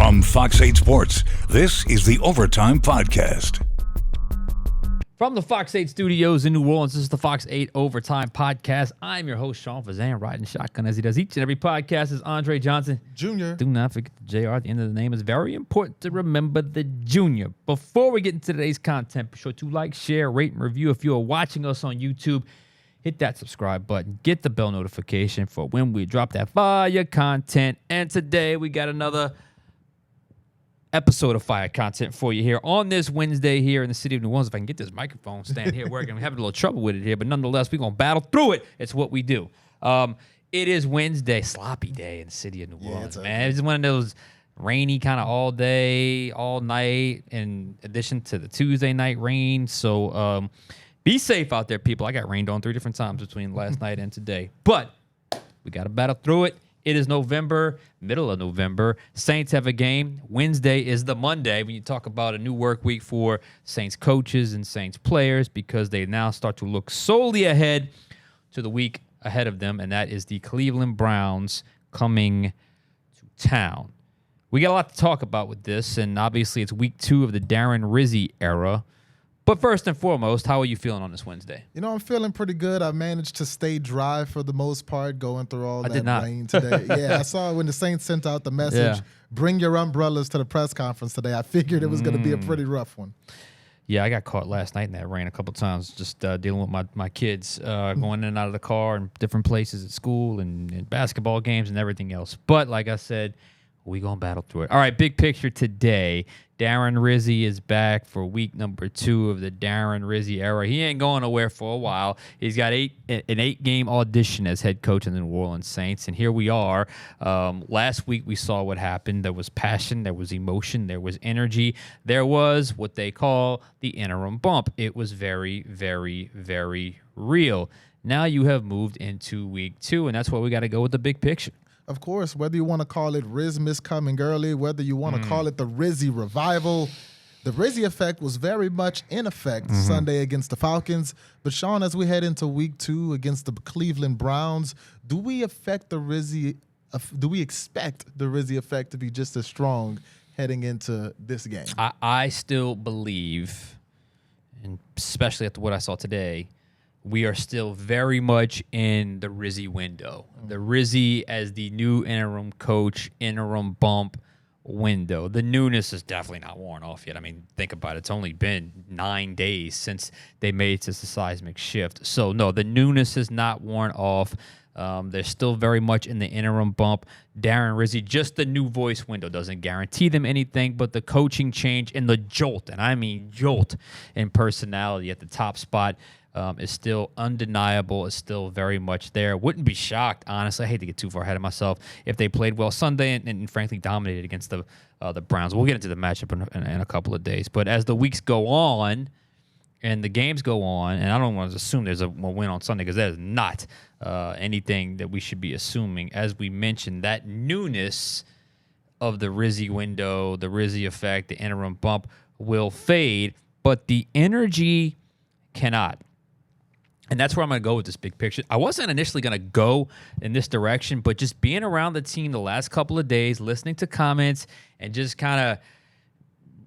From Fox 8 Sports, this is the Overtime Podcast. From the Fox 8 studios in New Orleans, this is the Fox 8 Overtime Podcast. I'm your host, Sean Fazan, riding shotgun as he does each and every podcast. Is Andre Johnson Jr. Do not forget the JR at the end of the name. It's very important to remember the Junior. Before we get into today's content, be sure to like, share, rate, and review. If you are watching us on YouTube, hit that subscribe button. Get the bell notification for when we drop that fire content. And today we got another episode of fire content for you here on this Wednesday here in the city of New Orleans. If I can get this microphone stand here working, I'm having a little trouble with it here, but nonetheless, we're going to battle through it. It's what we do. It is Wednesday, sloppy day in the city of New Orleans, man. It's one of those rainy kind of all day, all night, in addition to the Tuesday night rain. So be safe out there, people. I got rained on 3 different times between last night and today, but we got to battle through it. It is November, middle of November. Saints have a game. Wednesday is the Monday when you talk about a new work week for Saints coaches and Saints players, because they now start to look solely ahead to the week ahead of them, and that is the Cleveland Browns coming to town. We got a lot to talk about with this, and obviously it's week 2 of the Darren Rizzi era. But first and foremost, how are you feeling on this Wednesday? You know, I'm feeling pretty good. I managed to stay dry for the most part, going through all that rain today. Yeah, I saw when the Saints sent out the message, bring your umbrellas to the press conference today. I figured it was going to be a pretty rough one. Yeah, I got caught last night in that rain a couple times, just dealing with my kids, going in and out of the car and different places at school and basketball games and everything else. But like I said, we going to battle through it. All right, big picture today. Darren Rizzi is back for week number 2 of the Darren Rizzi era. He ain't going nowhere for a while. He's got an 8-game audition as head coach of the New Orleans Saints, and here we are. Last week we saw what happened. There was passion, there was emotion, there was energy. There was what they call the interim bump. It was very, very, very real. Now you have moved into week 2, and that's why we got to go with the big picture. Of course, whether you want to call it Rizmas coming early, whether you want to call it the Rizzi revival, the Rizzi effect was very much in effect Sunday against the Falcons. But Sean, as we head into week 2 against the Cleveland Browns, do we expect the Rizzi effect to be just as strong heading into this game? I still believe, and especially after what I saw today, we are still very much in the Rizzi window. The Rizzi as the new interim coach, interim bump window. The newness is definitely not worn off yet. I mean, think about it. It's only been 9 days since they made such a seismic shift. So, no, the newness is not worn off. They're still very much in the interim bump. Darren Rizzi, just the new voice window doesn't guarantee them anything, but the coaching change and the jolt, and I mean jolt in personality at the top spot, is still undeniable, is still very much there. Wouldn't be shocked, honestly. I hate to get too far ahead of myself, if they played well Sunday and frankly dominated against the Browns. We'll get into the matchup in a couple of days. But as the weeks go on and the games go on, and I don't want to assume there's a win on Sunday, because that is not anything that we should be assuming. As we mentioned, that newness of the Rizzi window, the Rizzi effect, the interim bump will fade, but the energy cannot. And that's where I'm going to go with this big picture. I wasn't initially going to go in this direction, but just being around the team the last couple of days, listening to comments, and just kind of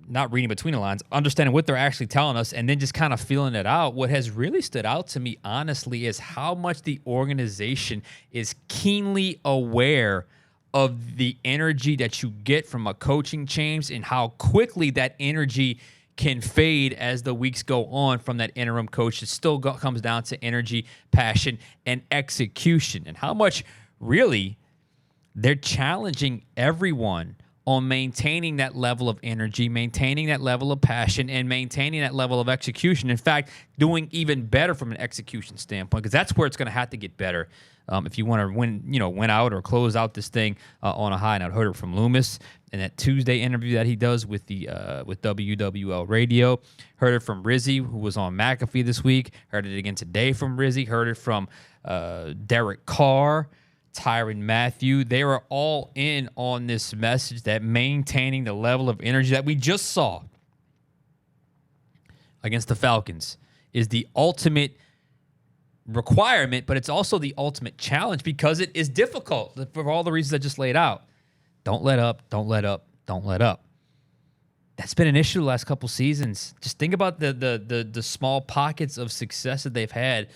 not reading between the lines, understanding what they're actually telling us, and then just kind of feeling it out. What has really stood out to me, honestly, is how much the organization is keenly aware of the energy that you get from a coaching change and how quickly that energy can fade as the weeks go on from that interim coach. It still comes down to energy, passion, and execution, and how much really they're challenging everyone on maintaining that level of energy, maintaining that level of passion, and maintaining that level of execution. In fact, doing even better from an execution standpoint, because that's where it's going to have to get better if you want to win out or close out this thing on a high. And I heard it from Loomis in that Tuesday interview that he does with with WWL Radio. Heard it from Rizzi, who was on McAfee this week. Heard it again today from Rizzi. Heard it from Derek Carr, Tyrann Mathieu. They were all in on this message that maintaining the level of energy that we just saw against the Falcons is the ultimate requirement, but it's also the ultimate challenge because it is difficult for all the reasons I just laid out. Don't let up, don't let up, don't let up. That's been an issue the last couple seasons. Just think about the small pockets of success that they've had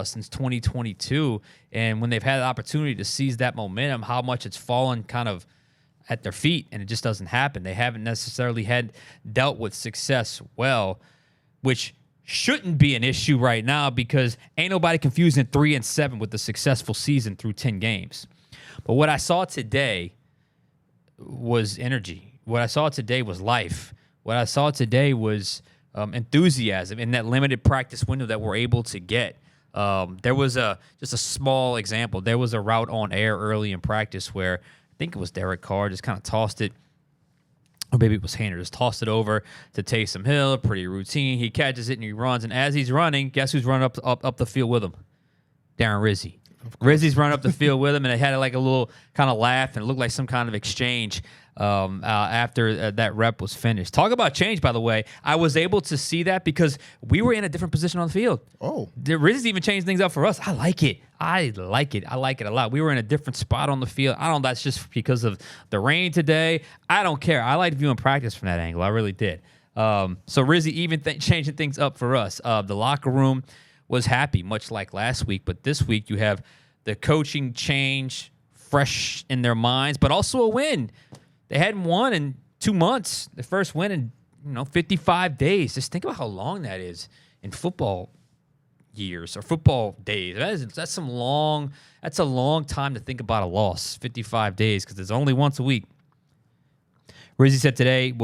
since 2022, and when they've had the opportunity to seize that momentum, how much it's fallen kind of at their feet, and it just doesn't happen. They haven't necessarily dealt with success well, which shouldn't be an issue right now because ain't nobody confusing 3-7 with a successful season through 10 games. But what I saw today was energy. What I saw today was life. What I saw today was enthusiasm in that limited practice window that we're able to get. There was just a small example. There was a route on air early in practice where I think it was Derek Carr just kind of tossed it, or maybe it was Hainer, just tossed it over to Taysom Hill, pretty routine. He catches it and he runs, and as he's running, guess who's running up the field with him? Darren Rizzi. Rizzi's running up the field with him, and they had like a little kind of laugh, and it looked like some kind of exchange after that rep was finished. Talk about change, by the way. I was able to see that because we were in a different position on the field. Oh. Rizzi's even changed things up for us. I like it. I like it a lot. We were in a different spot on the field. I don't know, that's just because of the rain today. I don't care. I liked viewing practice from that angle. I really did. So Rizzi even changing things up for us. The locker room was happy, much like last week. But this week you have the coaching change fresh in their minds, but also a win. They hadn't won in 2 months. The first win in 55 days. Just think about how long that is in football years or football days. That's a long time to think about a loss. 55 days because it's only once a week. Rizzi said today it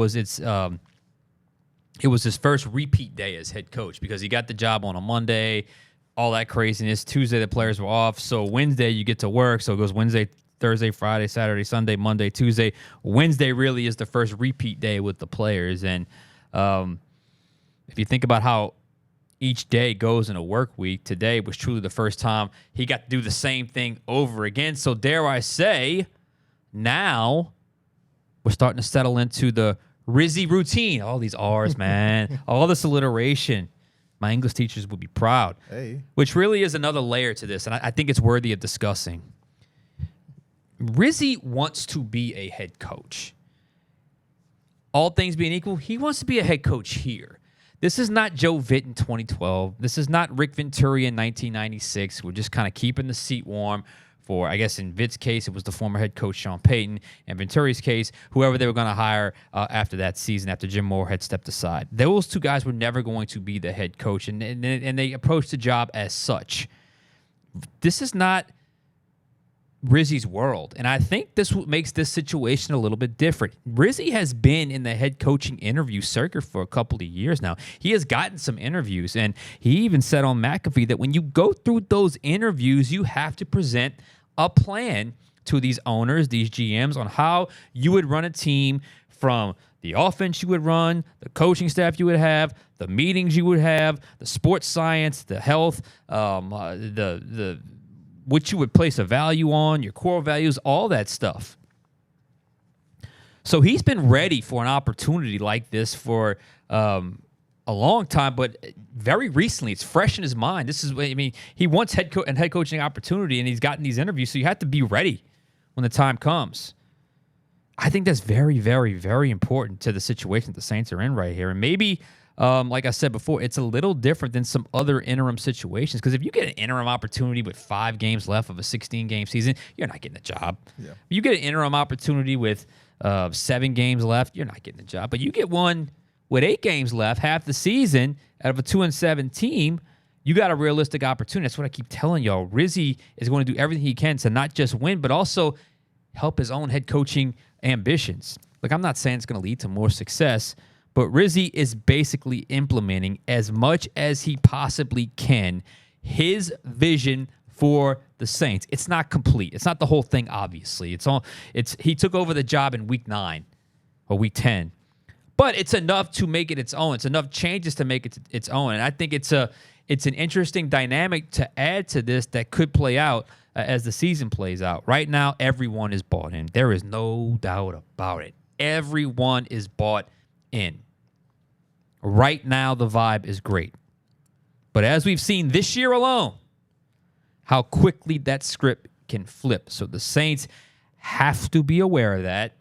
was his first repeat day as head coach because he got the job on a Monday. All that craziness. Tuesday the players were off, so Wednesday you get to work. So it goes Wednesday, Thursday, Friday, Saturday, Sunday, Monday, Tuesday. Wednesday really is the first repeat day with the players. And if you think about how each day goes in a work week, today was truly the first time he got to do the same thing over again. So dare I say, now we're starting to settle into the Rizzi routine. All these R's, man. All this alliteration. My English teachers would be proud. Hey. Which really is another layer to this, and I think it's worthy of discussing. Rizzi wants to be a head coach. All things being equal, he wants to be a head coach here. This is not Joe Vitt in 2012. This is not Rick Venturi in 1996. We're just kind of keeping the seat warm for, I guess in Vitt's case, it was the former head coach Sean Payton. In Venturi's case, whoever they were going to hire after that season, after Jim Moore had stepped aside. Those two guys were never going to be the head coach, and they approached the job as such. This is not Rizzi's world, and I think this makes this situation a little bit different. Rizzi has been in the head coaching interview circuit for a couple of years now. He has gotten some interviews, and he even said on McAfee that when you go through those interviews, you have to present a plan to these owners, these GMs, on how you would run a team, from the offense you would run, the coaching staff you would have, the meetings you would have, the sports science, the health, the what you would place a value on, your core values, all that stuff. So he's been ready for an opportunity like this for a long time, but very recently, it's fresh in his mind. He wants head coaching opportunity, and he's gotten these interviews, so you have to be ready when the time comes. I think that's very, very, very important to the situation that the Saints are in right here. And maybe, like I said before, it's a little different than some other interim situations, because if you get an interim opportunity with 5 games left of a 16-game season, you're not getting a job. Yeah. If you get an interim opportunity with 7 games left, you're not getting a job. But you get one with 8 games left, half the season, out of a 2-7 team, you got a realistic opportunity. That's what I keep telling y'all. Rizzi is going to do everything he can to not just win, but also help his own head coaching ambitions. Look, I'm not saying it's going to lead to more success, but Rizzi is basically implementing as much as he possibly can his vision for the Saints. It's not complete. It's not the whole thing, obviously. He took over the job in week 9 or week 10. But it's enough to make it its own. It's enough changes to make it its own. And I think it's an interesting dynamic to add to this that could play out as the season plays out. Right now, everyone is bought in. There is no doubt about it. Everyone is bought in. Right now, the vibe is great. But as we've seen this year alone, how quickly that script can flip. So the Saints have to be aware of that.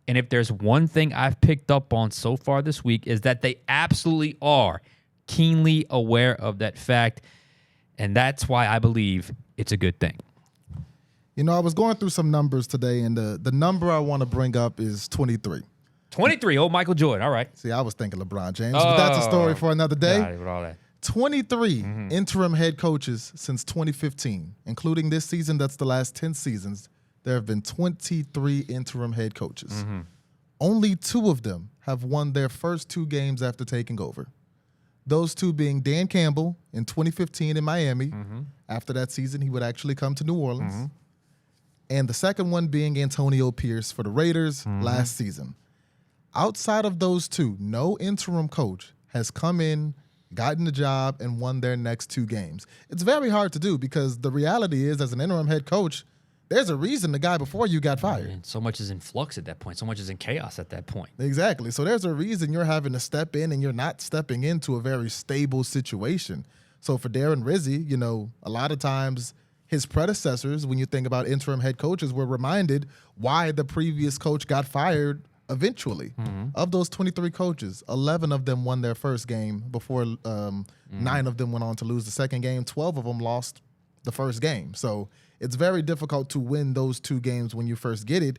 And if there's one thing I've picked up on so far this week is that they absolutely are keenly aware of that fact. And that's why I believe it's a good thing. You know, I was going through some numbers today, and the number I want to bring up is 23. 23, oh, Michael Jordan. All right. See, I was thinking LeBron James, but that's a story for another day. God, with all that. 23 interim head coaches since 2015, including this season. That's the last 10 seasons. There have been 23 interim head coaches. Only 2 of them have won their first 2 games after taking over. Those 2 being Dan Campbell in 2015 in Miami. After that season, he would actually come to New Orleans. And the second one being Antonio Pierce for the Raiders last season. Outside of those 2, no interim coach has come in, gotten the job, and won their next 2 games. It's very hard to do because the reality is, as an interim head coach, there's a reason the guy before you got fired. And so much is in flux at that point. So much is in chaos at that point. Exactly. So there's a reason you're having to step in and you're not stepping into a very stable situation. So for Darren Rizzi, you know, a lot of times his predecessors, when you think about interim head coaches, were reminded why the previous coach got fired eventually. Of those 23 coaches, 11 of them won their first game before 9 of them went on to lose the second game. 12 of them lost the first game. So it's very difficult to win those 2 games when you first get it.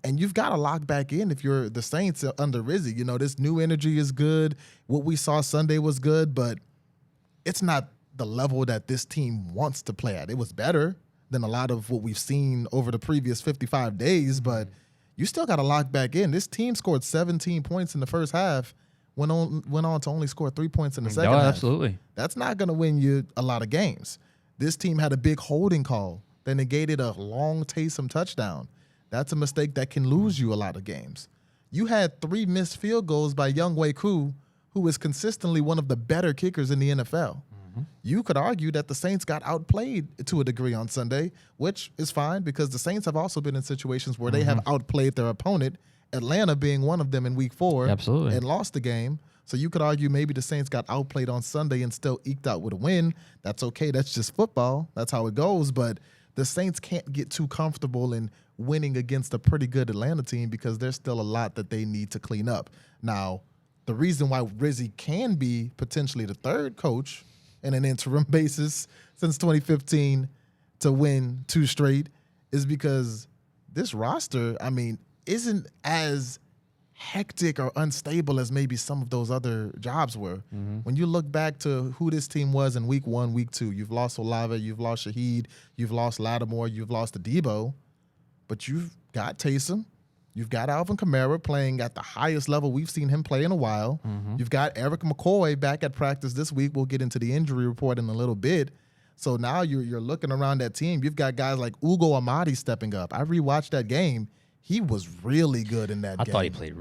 And you've got to lock back in if you're the Saints under Rizzi. You know, this new energy is good. What we saw Sunday was good, but it's not the level that this team wants to play at. It was better than a lot of what we've seen over the previous 55 days, but you still got to lock back in. This team scored 17 points in the first half, went on to only score 3 points in the second half. Absolutely. That's not going to win you a lot of games. This team had a big holding call that negated a long Taysom touchdown. That's a mistake that can lose you a lot of games. You had 3 missed field goals by Younghoe Koo, who is consistently one of the better kickers in the NFL. You could argue that the Saints got outplayed to a degree on Sunday, which is fine because the Saints have also been in situations where they have outplayed their opponent, Atlanta being one of them in week 4. Absolutely. And lost the game. So you could argue maybe the Saints got outplayed on Sunday and still eked out with a win. That's okay. That's just football. That's how it goes. But the Saints can't get too comfortable in winning against a pretty good Atlanta team because there's still a lot that they need to clean up. Now, the reason why Rizzi can be potentially the 3rd coach in an interim basis since 2015 to win 2 straight is because this roster, I mean, isn't as hectic or unstable as maybe some of those other jobs were. When you look back to who this team was in week 1, week 2, you've lost Olave, you've lost Shaheed, you've lost Lattimore, you've lost Debo, but you've got Taysom. You've got Alvin Kamara playing at the highest level we've seen him play in a while. You've got Eric McCoy back at practice this week. We'll get into the injury report in a little bit. So now you're looking around that team. You've got guys like Ugo Amadi stepping up. I rewatched that game. He was really good in that game. I thought he played.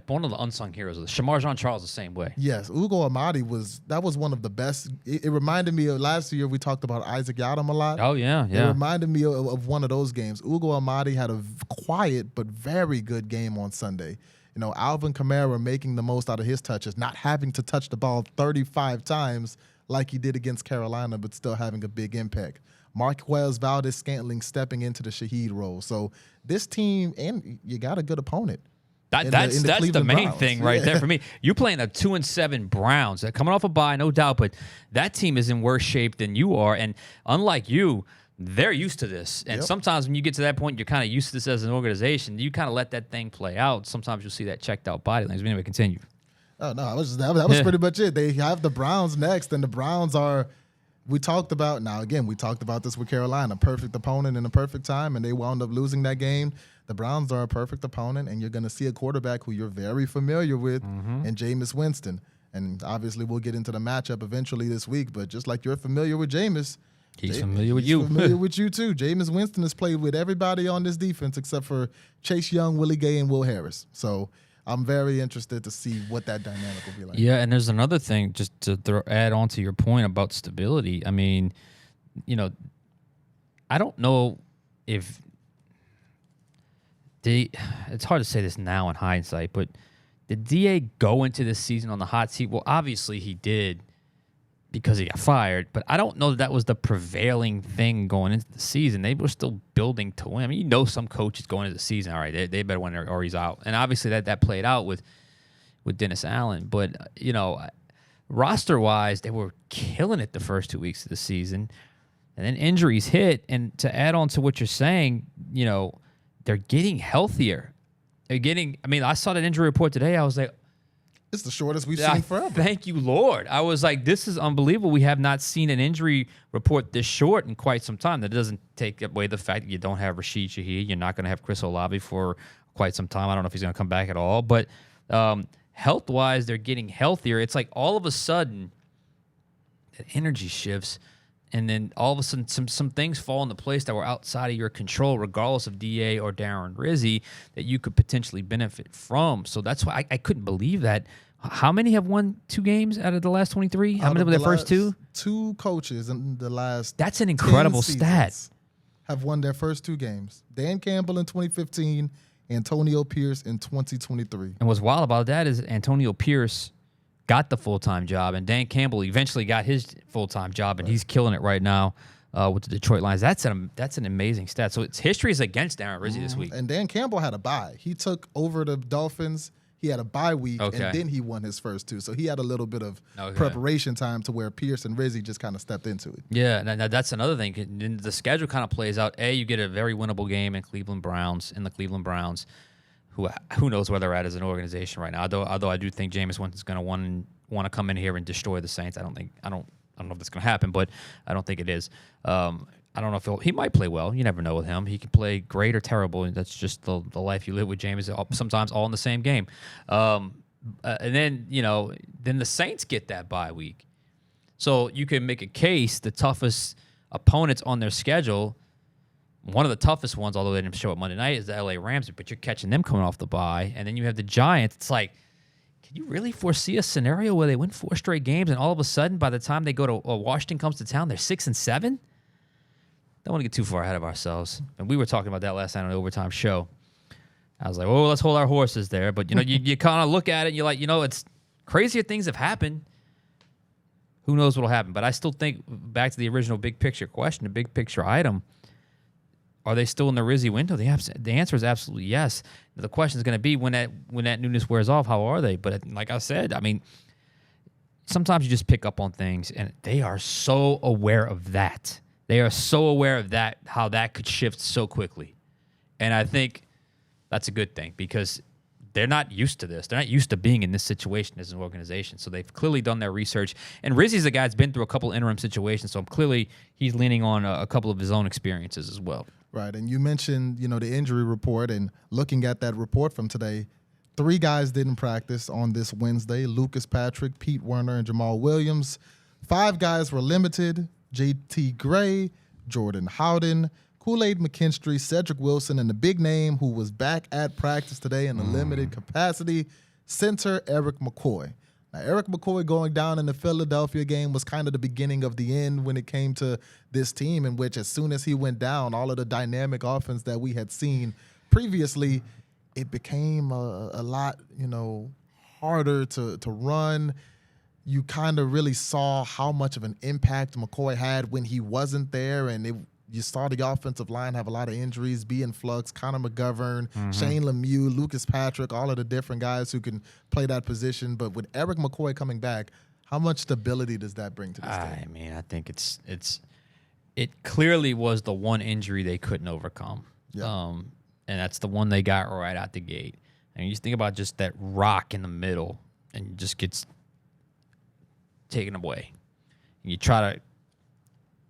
One of the unsung heroes. Shamar Jean-Charles the same way. Yes, Ugo Amadi was one of the best. It reminded me of last year we talked about Isaac Yadam a lot. Oh, yeah. It reminded me of one of those games. Ugo Amadi had a quiet but very good game on Sunday. You know, Alvin Kamara making the most out of his touches, not having to touch the ball 35 times like he did against Carolina, but still having a big impact. Marquez Valdes-Scantling stepping into the Shaheed role. So this team, and you got a good opponent. That's the main Browns. thing right there for me. You're playing a 2-7 Browns. They're coming off a bye, no doubt, but that team is in worse shape than you are. And unlike you, they're used to this. And sometimes when you get to that point, you're kind of used to this as an organization. You kind of let that thing play out. Sometimes you'll see that checked out body language. But anyway, continue. Oh, no, that was pretty much it. They have the Browns next, and the Browns are – we talked about this with Carolina, perfect opponent in a perfect time, and they wound up losing that game. The Browns are a perfect opponent, and you're going to see a quarterback who you're very familiar with in Jameis Winston. And obviously we'll get into the matchup eventually this week, but just like you're familiar with Jameis, he's familiar with you. Familiar with you too. Jameis Winston has played with everybody on this defense except for Chase Young, Willie Gay, and Will Harris. So I'm very interested to see what that dynamic will be like. Yeah, and there's another thing, just to add on to your point about stability. I mean, you know, I don't know if it's hard to say this now in hindsight, but did DA go into this season on the hot seat? Well, obviously he did because he got fired. But I don't know that was the prevailing thing going into the season. They were still building to win. I mean, some coaches going into the season, all right, they better win or he's out. And obviously that played out with Dennis Allen. But, roster-wise, they were killing it the first 2 weeks of the season. And then injuries hit. And to add on to what you're saying, they're getting healthier. I saw that injury report today. I was like, it's the shortest we've seen forever. Thank you, Lord. I was like, this is unbelievable. We have not seen an injury report this short in quite some time. That doesn't take away the fact that you don't have Rashid Shaheed. You're not going to have Chris Olave for quite some time. I don't know if he's going to come back at all. But health-wise, they're getting healthier. It's like all of a sudden, that energy shifts, and then all of a sudden some things fall into place that were outside of your control, regardless of DA or Darren Rizzi, that you could potentially benefit from. So that's why I couldn't believe that. How many have won 2 games out of the last 23? How many of the first 2? 2 coaches in the last That's an incredible stat. Have won their first 2 games. Dan Campbell in 2015, Antonio Pierce in 2023. And what's wild about that is Antonio Pierce got the full-time job, and Dan Campbell eventually got his full-time job, and he's killing it right now with the Detroit Lions. That's an amazing stat. So history is against Darren Rizzi this week. And Dan Campbell had a bye. He took over the Dolphins. He had a bye week, and then he won his first 2. So he had a little bit of preparation time to where Pierce and Rizzi just kind of stepped into it. Yeah, now that's another thing. The schedule kind of plays out. You get a very winnable game in the Cleveland Browns, who knows where they're at as an organization right now. Although I do think Jameis Winston's going to want to come in here and destroy the Saints. I don't know if that's going to happen, but I don't think it is. I don't know if he might play well. You never know with him. He can play great or terrible, and that's just the life you live with Jameis. Sometimes all in the same game. And then the Saints get that bye week, so you can make a case the toughest opponents on their schedule. One of the toughest ones, although they didn't show up Monday night, is the LA Rams, but you're catching them coming off the bye. And then you have the Giants. It's like, can you really foresee a scenario where they win 4 straight games and all of a sudden, by the time they go to Washington comes to town, they're 6-7? Don't want to get too far ahead of ourselves. And we were talking about that last night on the Overtime show. I was like, oh, let's hold our horses there. But, you kind of look at it and you're like, it's crazier things have happened. Who knows what will happen? But I still think, back to the original big picture question, the big picture item, are they still in the Rizzi window? The answer is absolutely yes. The question is going to be when that newness wears off, how are they? But like I said, sometimes you just pick up on things, and they are so aware of that. They are so aware of that, how that could shift so quickly. And I think that's a good thing because they're not used to this. They're not used to being in this situation as an organization. So they've clearly done their research. And Rizzi's a guy that's been through a couple interim situations, so clearly he's leaning on a couple of his own experiences as well. Right, and you mentioned, the injury report, and looking at that report from today, 3 guys didn't practice on this Wednesday: Lucas Patrick, Pete Werner, and Jamal Williams. 5 guys were limited: J.T. Gray, Jordan Howden, Kool-Aid McKinstry, Cedric Wilson, and the big name who was back at practice today in a limited capacity, center Eric McCoy. Now, Eric McCoy going down in the Philadelphia game was kind of the beginning of the end when it came to this team, in which as soon as he went down, all of the dynamic offense that we had seen previously, it became a lot, harder to run. You kind of really saw how much of an impact McCoy had when he wasn't there, and you saw the offensive line have a lot of injuries, be in flux. Connor McGovern, Shane Lemieux, Lucas Patrick, all of the different guys who can play that position. But with Eric McCoy coming back, how much stability does that bring to this team? I think it clearly was the one injury they couldn't overcome. Yeah. And that's the one they got right out the gate. And you just think about just that rock in the middle, and it just gets taken away. And you try to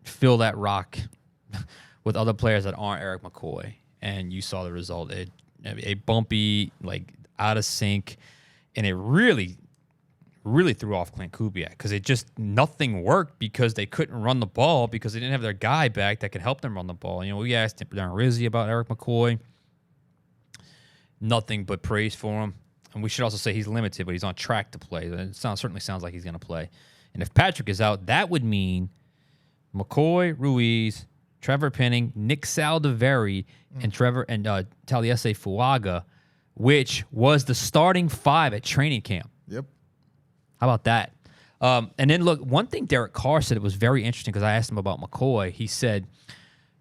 fill that rock with other players that aren't Eric McCoy, and you saw the result. A bumpy, out of sync, and it really, really threw off Clint Kubiak because nothing worked because they couldn't run the ball because they didn't have their guy back that could help them run the ball. We asked Darren Rizzi about Eric McCoy. Nothing but praise for him. And we should also say he's limited, but he's on track to play. It certainly sounds like he's going to play. And if Patrick is out, that would mean McCoy, Ruiz, Trevor Penning, Nick Saldiveri, and Taliese Fuaga, which was the starting 5 at training camp. Yep. How about that? And then look, one thing Derek Carr said, it was very interesting because I asked him about McCoy. He said,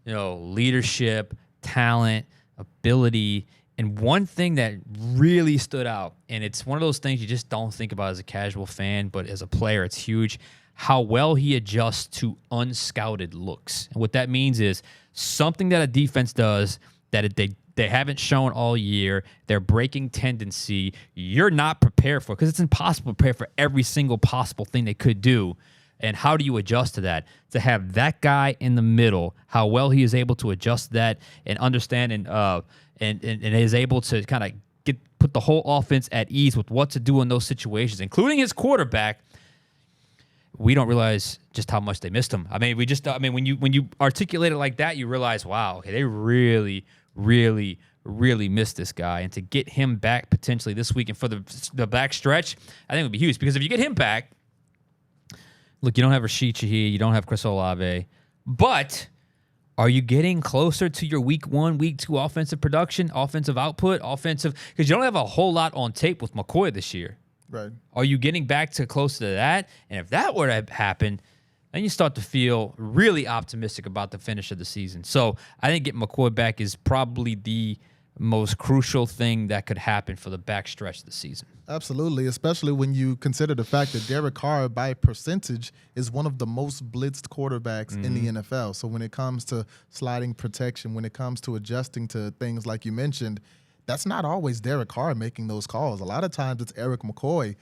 leadership, talent, ability, and one thing that really stood out, and it's one of those things you just don't think about as a casual fan, but as a player, it's huge, how well he adjusts to unscouted looks. And what that means is something that a defense does that they haven't shown all year, their breaking tendency, you're not prepared for, because it's impossible to prepare for every single possible thing they could do. And how do you adjust to that? To have that guy in the middle, how well he is able to adjust that and understand and is able to kind of put the whole offense at ease with what to do in those situations, including his quarterback. We don't realize just how much they missed him. I mean, when you articulate it like that, you realize, wow, okay, they really, really, really missed this guy. And to get him back potentially this week and for the back stretch, I think it would be huge, because if you get him back, look, you don't have Rashid Shaheed, you don't have Chris Olave, but are you getting closer to your week 1, week 2 offensive production, offensive output, because you don't have a whole lot on tape with McCoy this year. Right. Are you getting back to close to that? And if that were to happen, then you start to feel really optimistic about the finish of the season. So I think getting McCoy back is probably the most crucial thing that could happen for the back stretch of the season. Absolutely, especially when you consider the fact that Derek Carr, by percentage, is one of the most blitzed quarterbacks in the NFL. So when it comes to sliding protection, when it comes to adjusting to things like you mentioned, that's not always Derek Carr making those calls. A lot of times it's Eric McCoy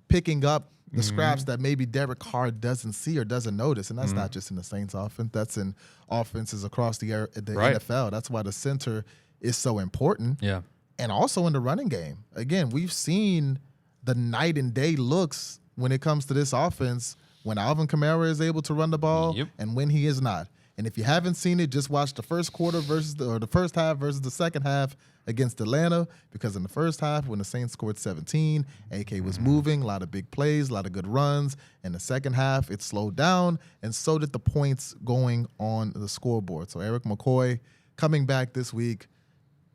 picking up the scraps that maybe Derek Carr doesn't see or doesn't notice. And that's not just in the Saints offense. That's in offenses across the NFL. That's why the center is so important. Yeah. And also in the running game. Again, we've seen the night and day looks when it comes to this offense when Alvin Kamara is able to run the ball and when he is not. And if you haven't seen it, just watch the first quarter the first half versus the second half against Atlanta, because in the first half, when the Saints scored 17, AK was moving, a lot of big plays, a lot of good runs. In the second half, it slowed down, and so did the points going on the scoreboard. So Eric McCoy coming back this week,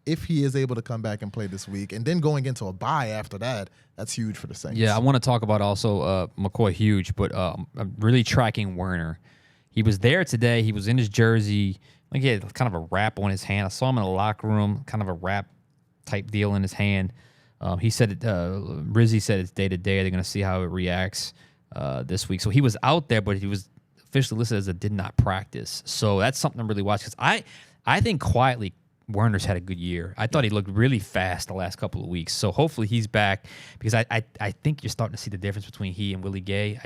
if he is able to come back and play this week, and then going into a bye after that, that's huge for the Saints. Yeah, I want to talk about also McCoy, huge, but I'm really tracking Werner. He was there today. He was in his jersey. Like he had kind of a wrap on his hand. I saw him in the locker room, kind of a wrap type deal in his hand. He said, Rizzy said it's day to day. They're going to see how it reacts this week. So he was out there, but he was officially listed as a did not practice. So that's something to really watch, because I think quietly Werner's had a good year. I thought he looked really fast the last couple of weeks. So hopefully he's back, because I think you're starting to see the difference between he and Willie Gay.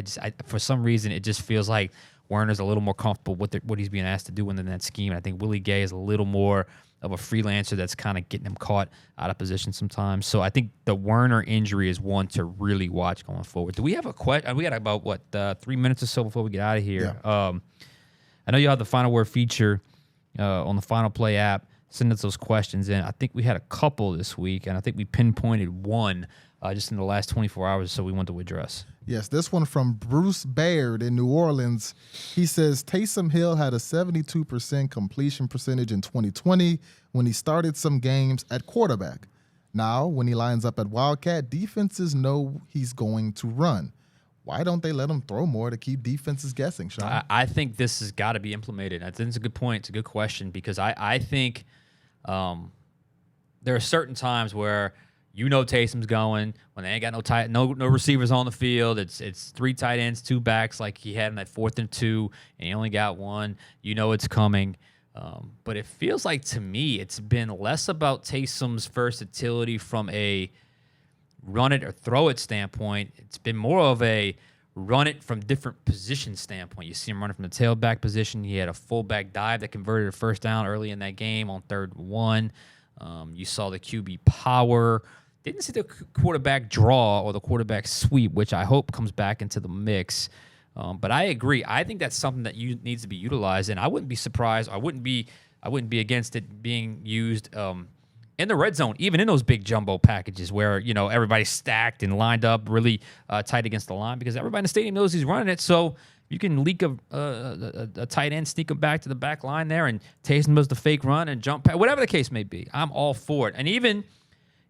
For some reason, it just feels like Werner's a little more comfortable with what he's being asked to do within that scheme. And I think Willie Gay is a little more of a freelancer that's kind of getting him caught out of position sometimes. So I think the Werner injury is one to really watch going forward. Do we have a question? We got about 3 minutes or so before we get out of here. Yeah. I know you have the Final Word feature on the Final Play app. Send us those questions in. I think we had a couple this week, and I think we pinpointed one just in the last 24 hours, so we want to address. Yes, this one from Bruce Baird in New Orleans. He says, Taysom Hill had a 72% completion percentage in 2020 when he started some games at quarterback. Now, when he lines up at Wildcat, defenses know he's going to run. Why don't they let him throw more to keep defenses guessing, Sean? I think this has got to be implemented. I think it's a good point. It's a good question, because I think there are certain times where Taysom's going when they ain't got no receivers on the field. It's 3 tight ends, 2 backs, like he had in that 4th and 2, and he only got 1. It's coming. But it feels like, to me, it's been less about Taysom's versatility from a run it or throw it standpoint. It's been more of a run it from different position standpoint. You see him running from the tailback position. He had a fullback dive that converted a first down early in that game on 3rd and 1. You saw the QB power. Didn't see the quarterback draw or the quarterback sweep, which I hope comes back into the mix. But I agree. I think that's something that needs to be utilized, and I wouldn't be surprised. I wouldn't be against it being used in the red zone, even in those big jumbo packages where everybody's stacked and lined up really tight against the line, because everybody in the stadium knows he's running it. So you can leak a tight end, sneak him back to the back line there, and Taysom does the fake run and jump, whatever the case may be. I'm all for it. And even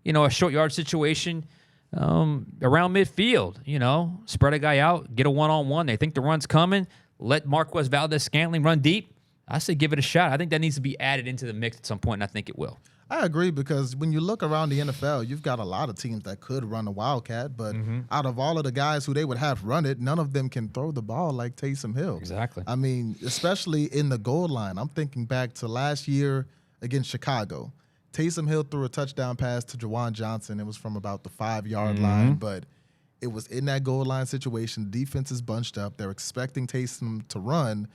a short yard situation, around midfield. Spread a guy out, get a one-on-one. They think the run's coming. Let Marquez Valdez-Scantling run deep. I say give it a shot. I think that needs to be added into the mix at some point, and I think it will. I agree, because when you look around the NFL, you've got a lot of teams that could run a Wildcat, but out of all of the guys who they would have run it, none of them can throw the ball like Taysom Hill. Exactly. I mean, especially in the goal line. I'm thinking back to last year against Chicago. Taysom Hill threw a touchdown pass to Juwan Johnson. It was from about the 5-yard line, but it was in that goal line situation. The defense is bunched up. They're expecting Taysom to run.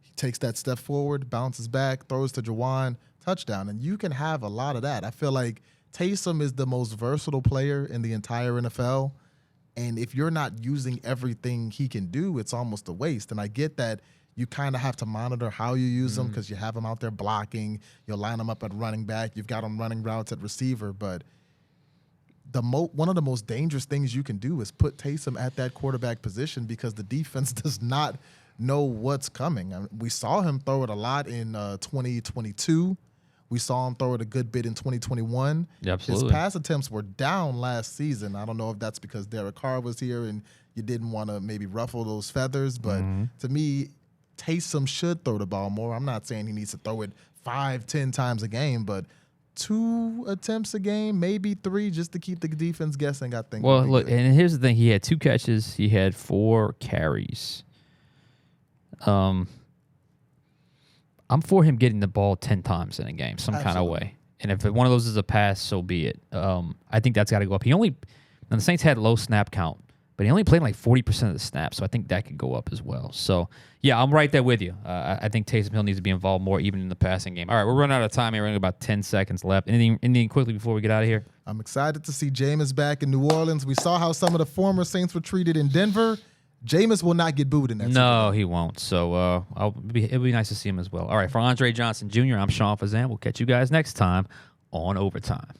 He takes that step forward, bounces back, throws to Juwan, touchdown. And you can have a lot of that. I feel like Taysom is the most versatile player in the entire NFL. And if you're not using everything he can do, it's almost a waste. And I get that you kind of have to monitor how you use him, because you have him out there blocking. You'll line him up at running back. You've got him running routes at receiver. But one of the most dangerous things you can do is put Taysom at that quarterback position, because the defense does not know what's coming. I mean, we saw him throw it a lot in 2022. We saw him throw it a good bit in 2021. Yeah, absolutely. His pass attempts were down last season. I don't know if that's because Derek Carr was here and you didn't want to maybe ruffle those feathers. But to me, Taysom should throw the ball more. I'm not saying he needs to throw it 5-10 times a game, but 2 attempts a game, maybe 3, just to keep the defense guessing, I think. Well, look, and here's the thing. He had 2 catches. He had 4 carries. I'm for him getting the ball 10 times in a game, some kind of way. And if one of those is a pass, so be it. I think that's got to go up. And the Saints had low snap count, but he only played like 40% of the snaps, so I think that could go up as well. So, yeah, I'm right there with you. I think Taysom Hill needs to be involved more, even in the passing game. All right, we're running out of time here. We're only about 10 seconds left. Anything quickly before we get out of here? I'm excited to see Jameis back in New Orleans. We saw how some of the former Saints were treated in Denver. Jameis will not get booed in that. No, he won't. So it'll be nice to see him as well. All right, for Andre Johnson Jr., I'm Sean Fazan. We'll catch you guys next time on Overtime.